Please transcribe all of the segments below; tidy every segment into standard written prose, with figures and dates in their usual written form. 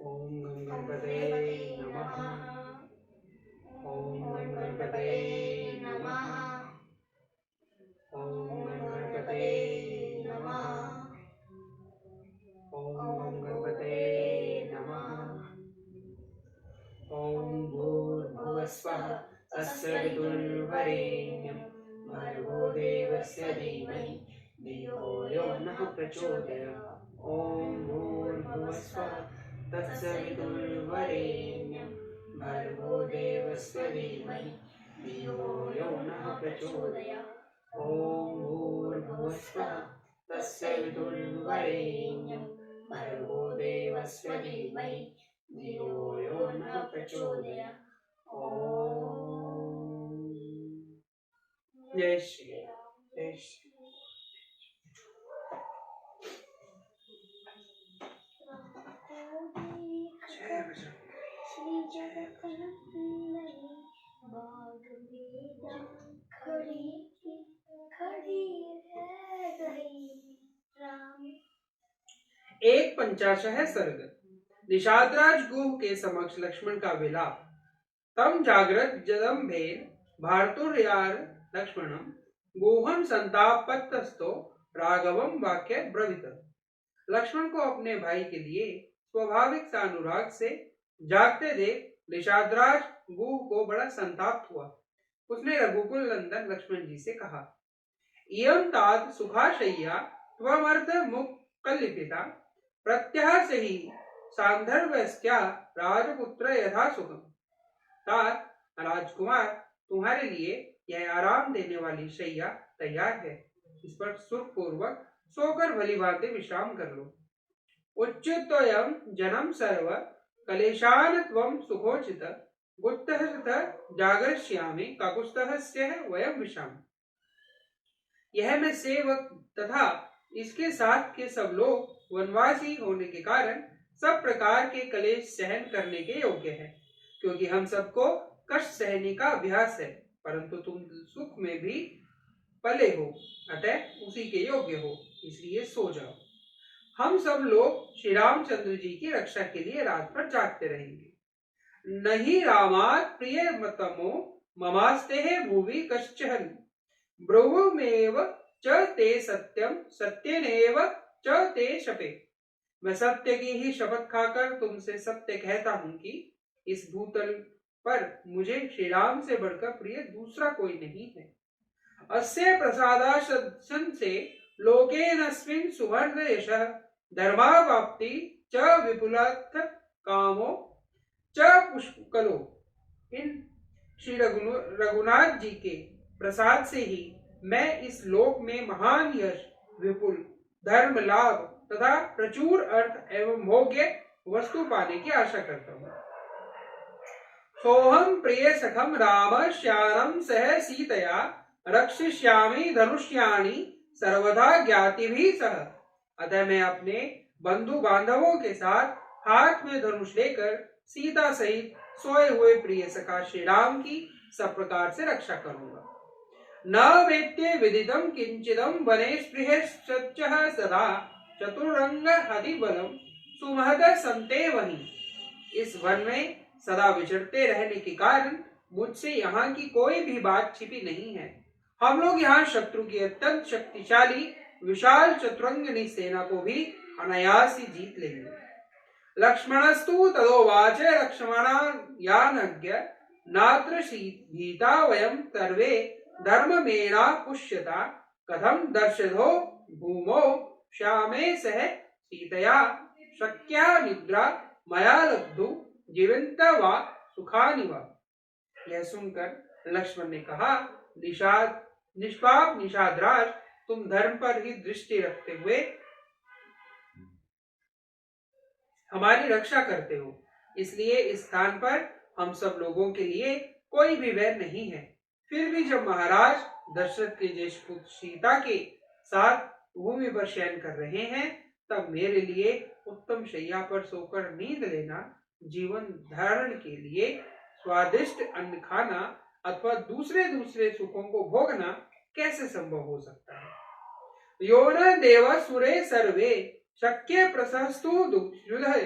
ओम गणपते नमः। ओम गणपते नमः। ओम गणपते नमः। ओम गणपते नमः। ओम भूर्भुवस्वः तस्य वितुर्वरेण्यं भर्गो देवस्य धीमहि धियो यो नः प्रचोदयात्। ओम भूर्भुवस्वः तस्य वितुर्वरेण्यं भर्गो देवस्य धीमहि धियो यो नः प्रचोदयात्। ओम भूर्भुवस्वः तस्य वितुर्वरेण्यं भर्गो देवस्य धीमहि धियो यो नः प्रचोदयात्। ओम जय श्री राम। जय श्री श्री जगन्नाथ बाग में खड़ी खड़ी रह गई राम। 150 सर्ग। निषादराज गुह के समक्ष लक्ष्मण का विलाप। तम जागृत जदम्भेन भारतुर्यार लक्ष्मणम गुहम संतापतस्तो राघवम वाक्य ब्रवीत। लक्ष्मण को अपने भाई के लिए स्वाभाविक सा अनुराग से जागते देख निषादराज गुह को बड़ा संताप हुआ। उसने रघुकुल नंदन लक्ष्मण जी से कहा, इयं तात सुखाशय्या त्वमर्थ मुख कल्पिता प्रत्यह से ही सांधर्वस्या राजपुत्र यथा सुखम। तात राजकुमार, तुम्हारे लिए यह आराम देने वाली शैया तैयार है, इस पर सुखपूर्वक सोकर भली भांति विश्राम कर लो। उच्युतोयम जन्म सर्व कलेशान त्वं सुखोचित गुप्तः जागरिष्यामि काकुत्स्थः स्यः वयम विशाम। यह मैं सेवक तथा इसके साथ के सब लोग वनवासी होने के कारण सब प्रकार के कलेश सहन करने के योग्य हैं, क्योंकि हम सबको कष्ट सहने का अभ्यास है, परंतु तुम सुख में भी पले हो, अतः उसी के योग्य हो, इसलिए सो जाओ। हम सब लोग श्री रामचंद्र जी की रक्षा के लिए रात भर जागते रहेंगे। नहीं रामात् प्रिय मतमो ममास्ते भुवि कश्चन ब्रुवमेव च ते सत्यम सत्यनेव च ते शपे। मैं सत्य की ही शपथ खाकर तुमसे सत्य कहता हूं कि इस भूतल पर मुझे श्री राम से बढ़कर प्रिय दूसरा कोई नहीं है। अस्य प्रसादाशन से लोकेनस्मिन् सुवर्ण यशः धर्मावाप्ति च विपुलत्थ कामो च पुष्कलो। इन श्री रघुनाथ जी के प्रसाद से ही मैं इस लोक में महान यश, विपुल धर्म लाभ तथा प्रचुर अर्थ एवं भोग्य वस्तु पाने की आशा करता हूँ। सोहम प्रिय सखम राम श्यानम सह सीतया रक्षिष्यामि धनुष्याणि सर्वदा ज्ञाति भी सह। अतः मैं अपने बंधु बांधवों के साथ हाथ में धनुष लेकर सीता सहित सोए हुए प्रिय सखा श्री राम की सब प्रकार से रक्षा करूंगा। न वेत्ते विदितम किंचिदम वने स्पृहश्चः सदा चतुरंग हरिबलम सुमहद संते वही। इस वन में सदा विचरते रहने के कारण मुझसे यहाँ की कोई भी बात छिपी नहीं है। हम लोग यहाँ शत्रु की अत्यंत शक्तिशाली विशाल चतुरंगिनी सेना को भी अनायास ही जीत लेंगे। लक्ष्मणस्तु तदोवाच लक्ष्मणायानज्ञ नात्र भीता वयं सर्वे धर्ममेणा पुष्यता कथं दर्शधो भूमौ श्यामे सह सीतया शक्या निद्रा मया लब्धु जीवंत वा सुखानि वा। यह सुनकर लक्ष्मण ने कहा, निष्पाप निषादराज, तुम धर्म पर ही दृष्टि रखते हुए हमारी रक्षा करते हो, इसलिए इस स्थान पर हम सब लोगों के लिए कोई भी वैर नहीं है। फिर भी जब महाराज दशरथ के ज्येष्ठ पुत्र सीता के साथ भूमि पर शयन कर रहे हैं, तब मेरे लिए उत्तम शैया पर सोकर नींद लेना, जीवन धारण के लिए स्वादिष्ट अन्न खाना अथवा दूसरे दूसरे सुखों को भोगना कैसे संभव हो सकता है? यो न देव सुरे सर्वे शक्य प्रशस्तु दुधय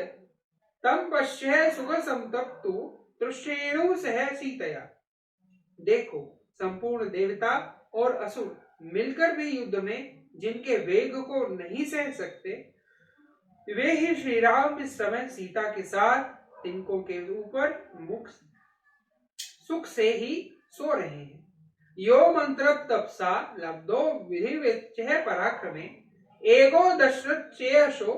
तम पश्य सुख संतप्तु तृष्णेणु सह सीतया। देखो, संपूर्ण देवता और असुर मिलकर भी युद्ध में जिनके वेग को नहीं सह सकते, वे ही श्री राम इस समय सीता के साथ तिनकों के ऊपर मुख सुख से ही सो रहे हैं। यो मंत्र तपसा लब्धो विधिविच्छ पराक्रमे एको दशरथ चेयशो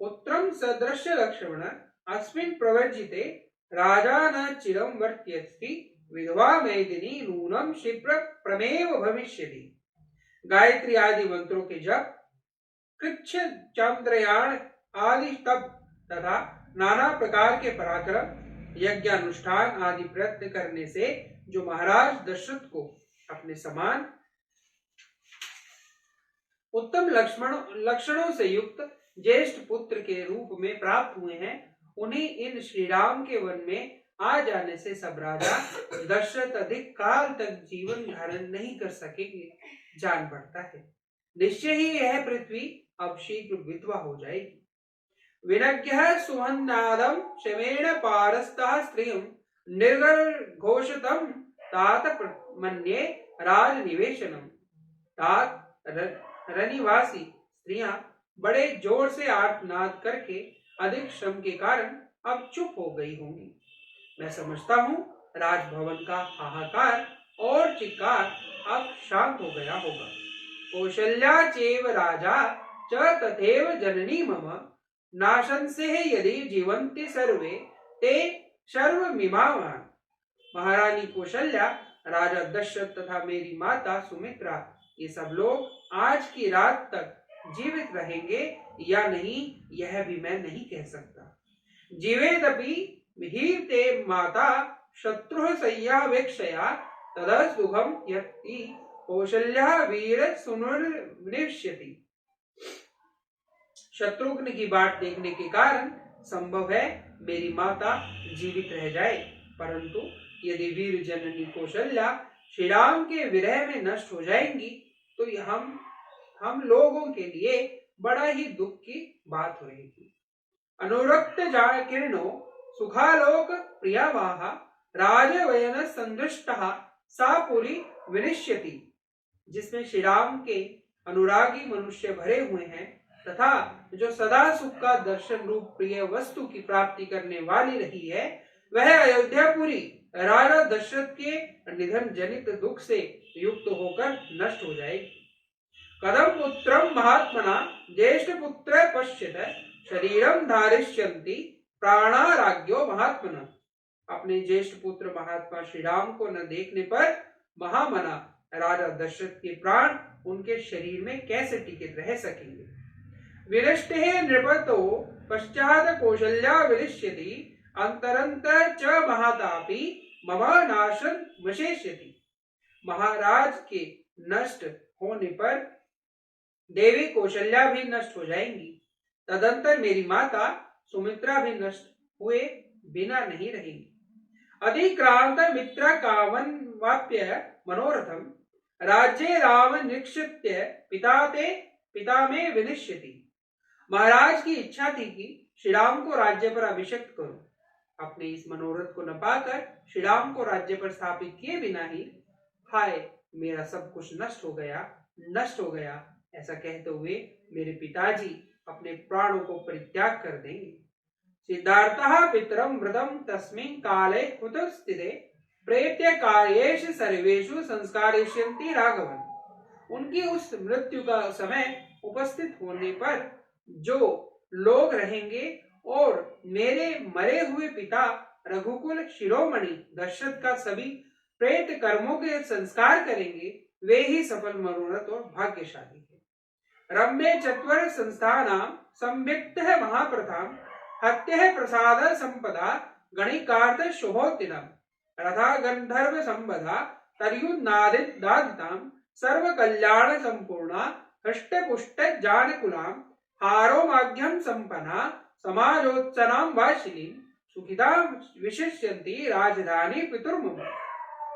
पुत्रम सदृश्य लक्ष्मण अस्मिन् प्रवर्जिते राजा न चिरं वर्त्यस्ति विधवा मेदिनी नूनम क्षिप्र प्रमेव भविष्यति। गायत्री आदि मंत्रों के जप, कृच्छ चंद्रयान आदि तप तथा नाना प्रकार के पराक्रम, यज्ञानुष्ठान आदि प्रयत्न करने से जो महाराज दशरथ को अपने समान उत्तम लक्षणों से युक्त ज्येष्ठ पुत्र के रूप में प्राप्त हुए हैं, उन्हें इन श्री राम के वन में आ जाने से सब राजा दशरथ अधिक काल तक जीवन धारण नहीं कर सकेंगे, जान पड़ता है। निश्चय ही यह पृथ्वी अब शीघ्र विधवा हो जाएगी। विनज्ञः सुहन्नादं शमेन पारस्तः स्त्रियं निर्घोषतं तात मन्ये राजनिवेशनम्। तात रनिवासी स्त्रियां बड़े जोर से आर्तनाद करके अधिक श्रम के कारण अब चुप हो गई होंगी। मैं समझता हूँ राजभवन का हाहाकार और चित्कार अब शांत हो गया होगा। कौशल्या चैव राजा च तथैव जननी मम नाशंसे यदि जीवन्ति सर्वे ते सर्वमिमावान्। महारानी कौशल्या, राजा दशरथ तथा मेरी माता सुमित्रा, ये सब लोग आज की रात तक जीवित रहेंगे या नहीं, यह भी मैं नहीं कह सकता। जीवेदपि विहीते माता शत्रु सय्यावेक्षया तदसुखम यत्ति कौशल्या वीर सुनिष्यति। शत्रुघ्न की बाट देखने के कारण संभव है मेरी माता जीवित रह जाए, परंतु यदि वीर जननी कौशल्या श्री राम के विरह में नष्ट हो जाएंगी तो हम लोगों के लिए बड़ा ही दुख की बात रहेगी। अनुरक्त किरणो सुखालोक प्रियावाहा राजवयन संदृष्टः सा पुरी विनिश्यति। जिसमें श्री राम के अनुरागी मनुष्य भरे हुए हैं तथा जो सदा सुख का दर्शन रूप प्रिय वस्तु की प्राप्ति करने वाली रही है, वह अयोध्यापुरी राजा दशरथ के निधन जनित दुख से युक्त होकर नष्ट हो जाएगी। कदम पुत्रम महात्मना ज्येष्ठ पुत्र पश्यत शरीरम धारिष्यन्ति प्राणाराज्ञो महात्मना। अपने ज्येष्ठ पुत्र महात्मा श्री राम को न देखने पर महामना राजा दशरथ के प्राण उनके शरीर में कैसे टिके रह सकेंगे। विनष्टे नृपतो पश्चात कौशल्या विनिश्यति अंतरंतर च महातापी मम नाशन वशेष्यति। महाराज के नष्ट होने पर देवी कौशल्या भी नष्ट हो जाएंगी, तदंतर मेरी माता सुमित्रा भी नष्ट हुए बिना नहीं रहेंगी। अधिक्रांत मित्र कामन वाप्य मनोरथम राज्ये राम निक्षिप्य पिता में विनिश्यति। महाराज की इच्छा थी कि श्री राम को राज्य पर अभिषिक्त करूं। अपने इस मनोरथ को न पाकर श्री राम को राज्य पर स्थापित किए बिना ही हाय मेरा सब कुछ नष्ट हो गया ऐसा कहते हुए मेरे पिताजी अपने प्राणों को परित्याग कर देंगे। सिद्धार्थः पितरं वृदं तस्मिन् काले कुतः स्थिते प्रेत्य कार्येषु सर्वेषु संस्कारिष्यन्ति राघवन। उनकी उस मृत्यु का समय उपस्थित होने पर जो लोग रहेंगे और मेरे मरे हुए पिता रघुकुल शिरोमणि दशरथ का सभी प्रेत कर्मों के संस्कार करेंगे, वे ही सफल मनोरथ और भाग्यशाली है। रम्य चत्वर संस्थानां संविक्तः महाप्रथां हत्यः प्रसाद संपदा गणिकार्थ शुभोत्तिनम् रथा गंधर्व संबधा तर्युन्नादित दादितां सर्व कल्याण संपूर्णा हष्ट पुष्ट जानकुलां हारोमाघ्यम संपन्ना समाजोत्सनाम वाशिनीम सुखिता विशिष्यन्ति राजधानी पितुर्मम।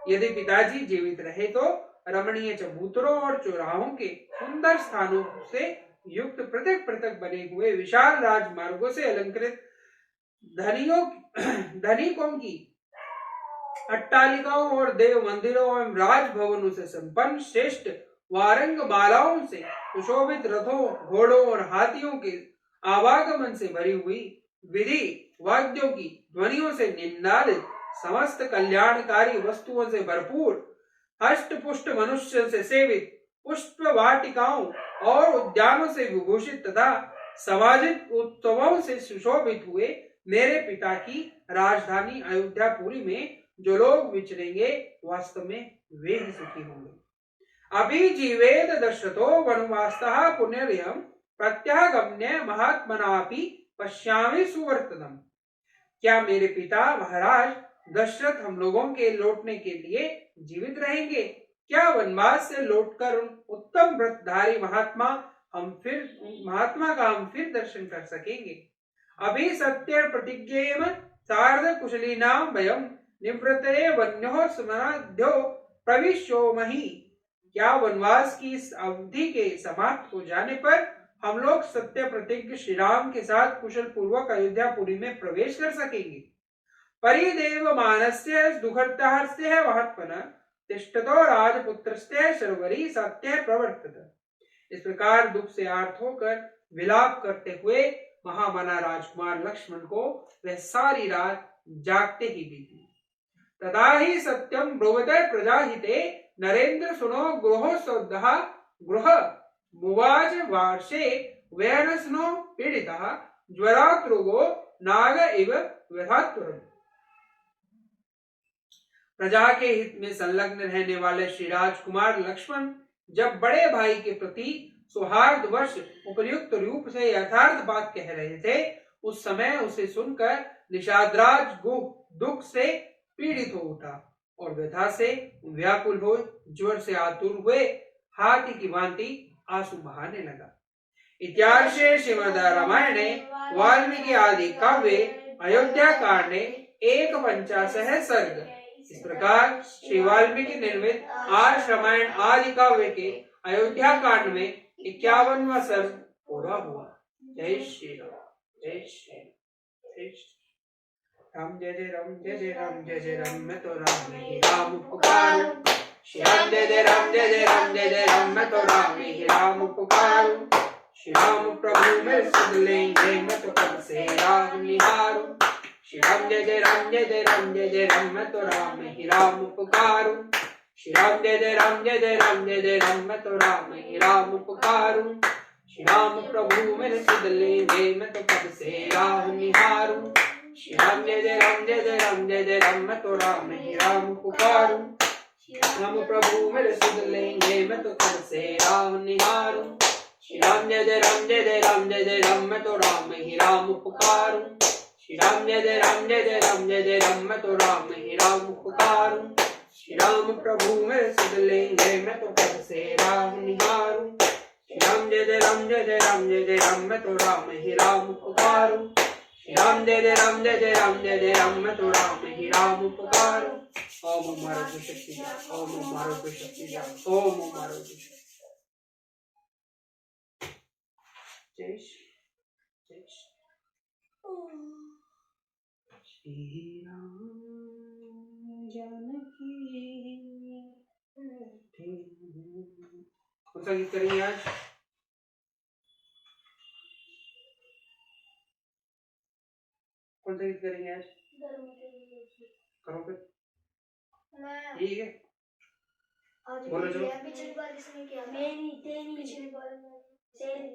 यदि पिताजी जीवित रहे तो रमणीय चबूतरों और चौराहों के सुंदर स्थानों से युक्त पृथक पृथक बने हुए विशाल राजमार्गों से अलंकृत धनिकों की अट्टालिकाओं और देव मंदिरों एवं राजभवनों से संपन्न श्रेष्ठ वारंग मालाओं से सुशोभित रथों, घोड़ों और हाथियों के आवागमन से भरी हुई विधि वाद्यों की ध्वनियों से निनादित समस्त कल्याणकारी वस्तुओं से भरपूर हष्ट पुष्ट मनुष्य से सेवित पुष्प वाटिकाओं और उद्यानों से विभूषित तथा सामाजिक उत्सवों से सुशोभित हुए मेरे पिता की राजधानी अयोध्यापुरी में जो लोग विचरेंगे वास्तव में वे ही सुखी होंगे। अभी जीवेद दशरथो वनवासतः पुनर्यम प्रत्यागम्य महात्मनापि पश्यामि सुवर्तनम। क्या मेरे पिता महाराज दशरथ हम लोगों के लौटने के लिए जीवित रहेंगे? क्या वनवास से लौटकर उत्तम व्रतधारी महात्मा का हम फिर दर्शन कर सकेंगे? अभी सत्य प्रतिज्ञेम सार्ध कुशलीनाम वयम निवृत्ते वन्यो स्मराध्यो प्रविश्यो मही। क्या वनवास की इस अवधि के समाप्त हो जाने पर हम लोग सत्य प्रतिज्ञ श्री राम के साथ कुशल पूर्वक अयोध्यापुरी में प्रवेश कर सकेंगे? परिदेव मानस्य दुखर्तहस्य महात्मन तिष्ठतो राजपुत्रस्य शर्वरी सत्य प्रवर्तत। इस प्रकार दुख से आर्त होकर विलाप करते हुए महामना राजकुमार लक्ष्मण को वह सारी रात जागते ही बीती। तथा ही सत्यम ब्रुवते प्रजाहिते नरेंद्र सुनो गृह सौदः गृह मुवाच वार्षे वैनस्नो पीड़ितः ज्वरात्रुगो नाग इव व्यथात्वरम्। प्रजा के हित में संलग्न रहने वाले श्री राजकुमार लक्ष्मण जब बड़े भाई के प्रति सौहार्दवश उपयुक्त रूप से यथार्थ बात कह रहे थे, उस समय उसे सुनकर निषादराज दुख से पीड़ित हो उठा और व्यथा से व्याकुल हो ज्वर से आतुर हुए हाथी की भांति आंसू बहाने लगा। इत्यार्षे श्रीमद् रामायणे वाल्मीकि आदि काव्ये अयोध्या कांडे 150 सर्ग। इस प्रकार श्री वाल्मीकि निर्मित आर्ष रामायण आदि काव्य के अयोध्या कांड में 51वां सर्ग पूरा हुआ। जय श्री राम, जय श्री राम, जय श्री राम। जय जय राम, जय जय राम, जय जय राम, मैं तो राम ही राम पुकारूं। श्री राम जय जय राम, जय जय राम, जय जय राम, मैं तो राम ही राम पुकारूं। श्री राम प्रभु मेरे सुध लेंगे, मैं तो कब से राम निहारूं। श्री राम जय जय राम, जय जय राम, जय जय राम, मैं तो राम ही राम पुकारूं। श्री राम जय जय राम, जय जय राम, जय जय राम, मैं तो राम ही राम पुकारूं। श्री राम प्रभु मेरे सुध लेंगे, मैं तो कब से राम निहारूं। श्री राम जय जय राम, जय जय राम, जय जय राम, मैं तो राम ही राम पुकारूं। राम प्रभु मेरे सुध लेंगे, मैं तो कब से राम निहारूं। श्री राम जय जय राम, जय जय राम, जय जय राम, मैं तो राम ही राम पुकारूं। श्री राम जय जय राम, जय जय राम, जय जय राम, मैं तो राम ही राम पुकारूं। श्री राम प्रभु मेरे सुध लेंगे, मैं तो कब से राम निहारूं। श्री राम जय जय राम, जय जय राम, जय जय राम, मैं तो राम ही राम पुकारूं। श्री राम जय जय राम, जय जय राम, जय जय राम, मैं तो राम ही राम पुकारूं। ओम मारुति शक्ति, ओम मारुति शक्ति, ओम मारुति शक्ति। जय श्री श्री राम जानकी। कौन सा गीत करेंगे आज? कौन सा गीत करेंगे आज? करो फिर। ठीक है, बोलो जो। पिछली बार इसने किया, मैंने तेरी पिछली बार तेरी।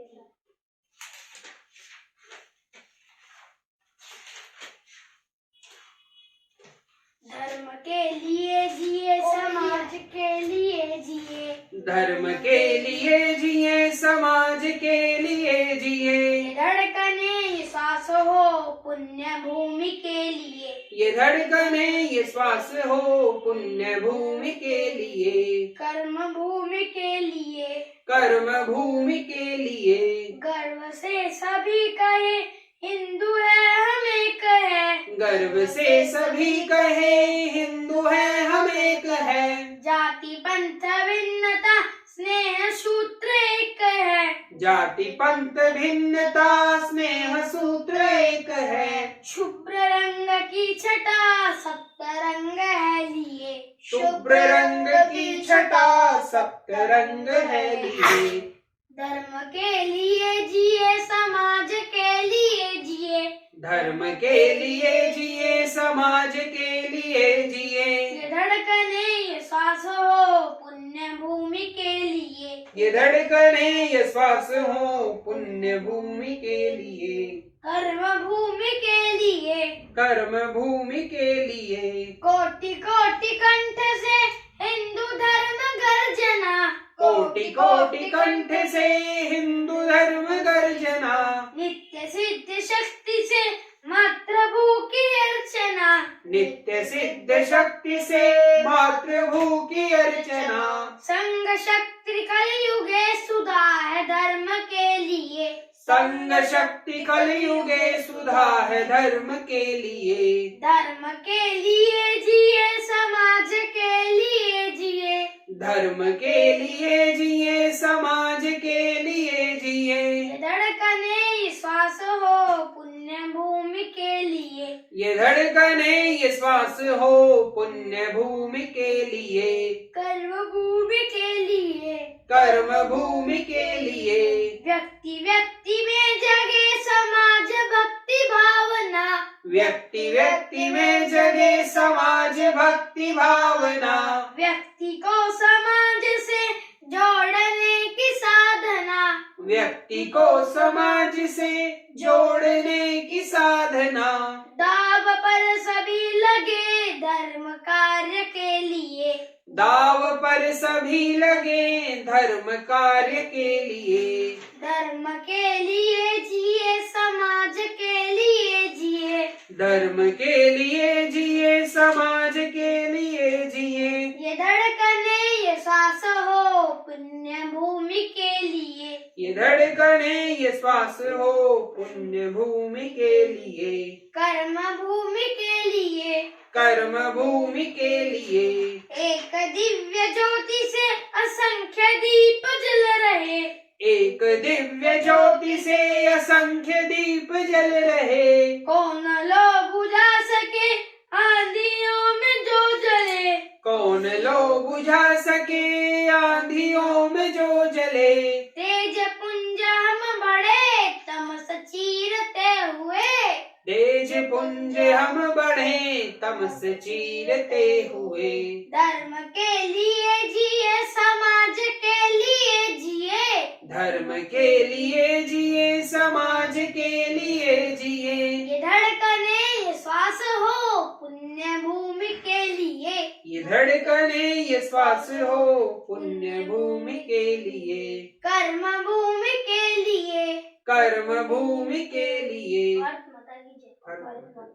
धर्म के लिए जिए, समाज के लिए जिए। धर्म के लिए जिए, समाज के लिए जिए। धड़कने ये श्वास हो पुण्य भूमि के लिए। ये धड़कने ये श्वास हो पुण्य भूमि के लिए। कर्म भूमि के लिए, कर्म भूमि के लिए। गर्व से सभी कहे हिंदू है हम एक है। गर्व से सभी कहे हिंदू है हम एक है। जाति पंथ भिन्नता स्नेह सूत्र एक है। जाति पंथ भिन्नता स्नेह सूत्र एक है। शुभ्र रंग की छटा सप्त रंग है लिए। शुभ्र रंग की छटा सप्त रंग है लिए। धर्म के लिए जिए समाज के लिए जिए। धर्म के लिए जिए समाज के लिए जिए। ये धड़कने ये श्वास हो पुण्य भूमि के लिए। ये धड़कने ये श्वास हो पुण्य भूमि के लिए। कर्म भूमि के लिए। कर्म भूमि के लिए। कोटि कोटि कंठ से हिंदू धर्म गर्जना। कोटि कोटि कंठ से हिंदू धर्म गर्जना। नित्य सिद्ध शक्ति से मातृभू की अर्चना। नित्य सिद्ध शक्ति से मातृभू की अर्चना। संग शक्ति कलयुगे सुधा है धर्म के लिए। संग शक्ति कलयुगे सुधा है धर्म के लिए। धर्म के लिए जिए समाज के लिए जिए। धर्म के लिए जिए समाज के लिए जिए। ये धड़कने श्वास हो पुण्य भूमि के लिए। ये धड़कने ये श्वास हो पुण्य भूमि के लिए। कर्म भूमि के लिए। कर्म भूमि के लिए। व्यक्ति व्यक्ति में जगे समाज भक्ति भावना। व्यक्ति व्यक्ति में जगे समाज भक्ति भावना। व्यक्ति को समाज से जोड़ने की साधना। व्यक्ति को समाज से जोड़ने की साधना। दाव पर सभी लगे धर्म कार्य के लिए। दाव पर सभी लगे धर्म कार्य के लिए। धर्म के लिए जिए समाज के लिए जिए। धर्म के लिए जिए समाज के लिए जिए। ये धड़कने ये श्वास हो पुण्य भूमि के लिए। ये धड़कने ये श्वास हो पुण्य भूमि के लिए। कर्म भूमि के लिए। कर्म भूमि के लिए। एक दिव्य ज्योति से असंख्य दीप जल रहे। एक दिव्य ज्योति से असंख्य दीप जल रहे। कौन लोग बुझा सके आंधियों में जो जले। कौन लो बुझा सके आंधियों में जो जले। तेज पुंज हम बढ़े तमस चीरते हुए। तेज पुंज हम बढ़े तमस चीरते हुए। धर्म के लिए जिए समाज के लिए जिए। धर्म के लिए जिए समाज के लिए जिए। ये धड़कने ये श्वास हो पुण्य भूमि के लिए। ये धड़कने ये श्वास हो पुण्य भूमि के लिए। कर्म भूमि के लिए। कर्म भूमि के लिए। भारत माता की जय।